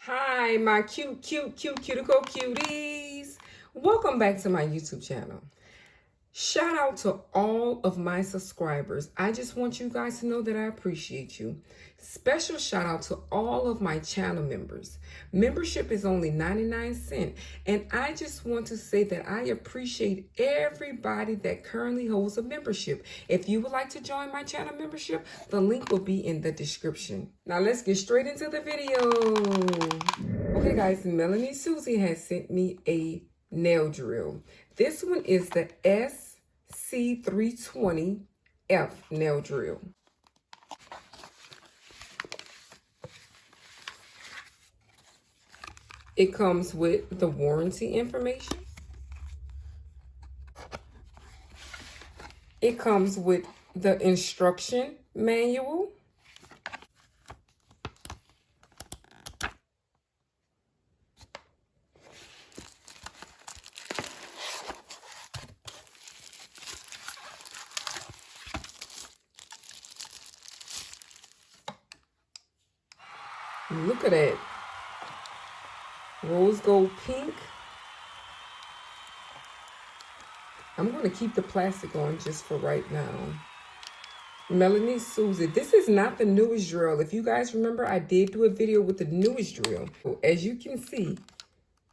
Hi, my cuticle cuties. Welcome back to my YouTube channel. Shout out to all of my subscribers. I just want you guys to know that I appreciate you. Special shout out to all of my channel members. Membership is only 99 cents. And I just want to say that I appreciate everybody that currently holds a membership. If you would like to join my channel membership, the link will be in the description. Now let's get straight into the video. Okay guys, Melanie Susie has sent me a nail drill. This one is the SC320F nail drill. It comes with the warranty information. It comes with the instruction manual. Look at that. Rose gold pink. I'm going to keep the plastic on just for right now. Melanie Susie. This is not the newest drill. If you guys remember, I did do a video with the newest drill. As you can see,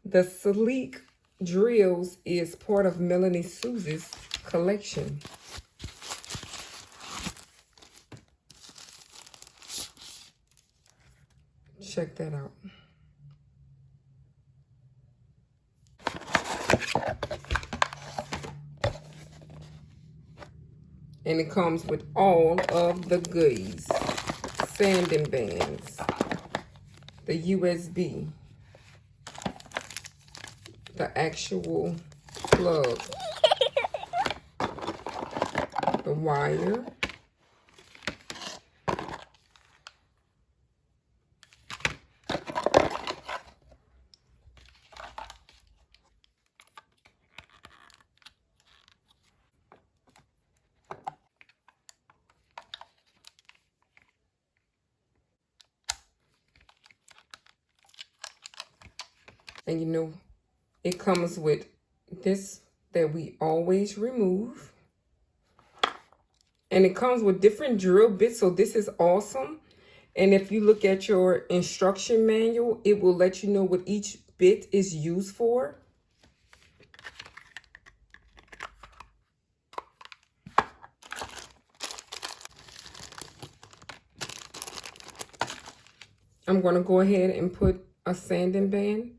the sleek drills is part of Melanie Susie's collection. Check that out. And it comes with all of the goodies. Sanding bands. The USB. The actual plug. The wire. And you know, it comes with this that we always remove. And it comes with different drill bits, so this is awesome. And if you look at your instruction manual, it will let you know what each bit is used for. I'm going to go ahead and put a sanding band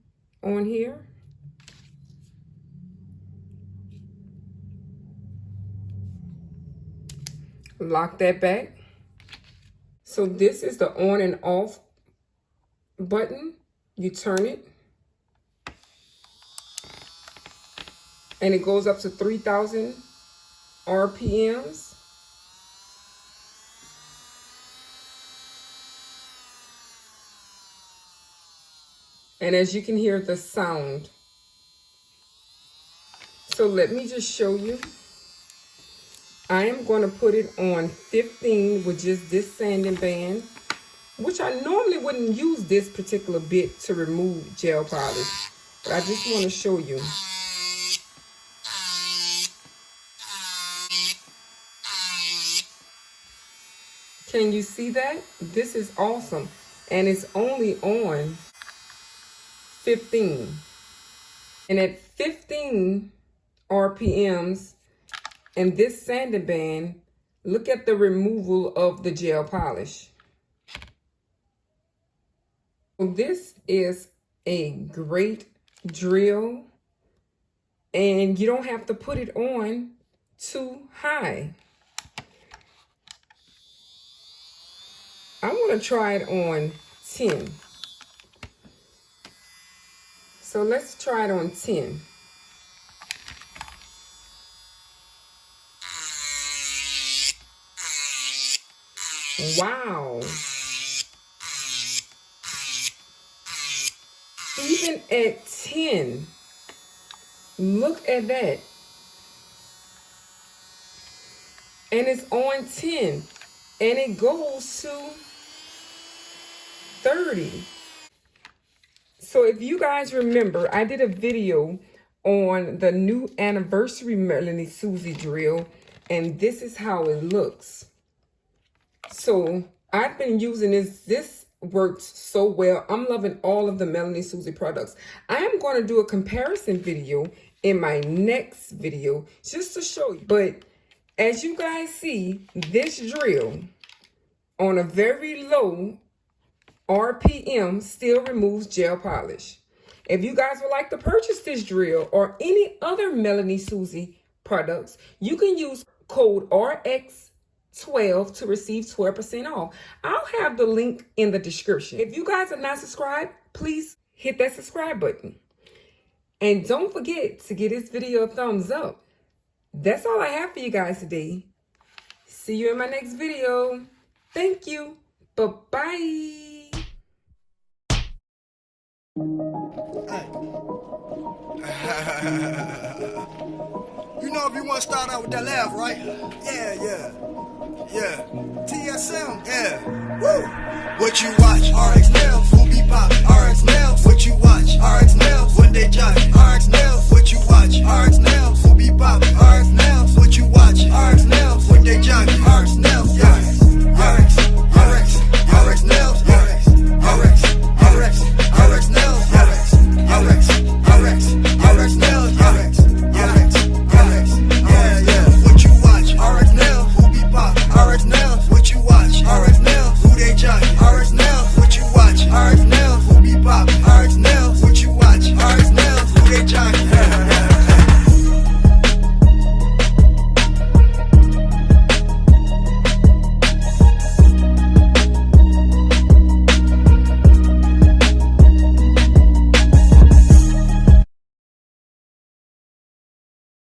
on here. Lock that back. So this is the on and off button. You turn it. And it goes up to 3,000 RPMs. And as you can hear the sound. So let me just show you. I am going to put it on 15 with just this sanding band, which I normally wouldn't use this particular bit to remove gel polish, but I just want to show you. Can you see that? This is awesome. And it's only on 15. And at 15 RPMs and this sanding band, look at the removal of the gel polish. So this is a great drill, and you don't have to put it on too high. I want to try it on 10. So let's try it on 10. Wow. Even at 10, look at that. And it's on 10. And it goes to 30. So if you guys remember, I did a video on the new anniversary Melanie Susie drill, and this is how it looks. So I've been using this. This works so well. I'm loving all of the Melanie Susie products. I am going to do a comparison video in my next video just to show you. But as you guys see, this drill on a very low RPM still removes gel polish. If you guys would like to purchase this drill or any other Melanie Susie products, you can use code RX12 to receive 12% off. I'll have the link in the description. If you guys are not subscribed, please hit that subscribe button. And don't forget to give this video a thumbs up. That's all I have for you guys today. See you in my next video. Thank you. Bye-bye. You know, if you want to start out with that laugh, right? Yeah. TSM, yeah. Woo! What you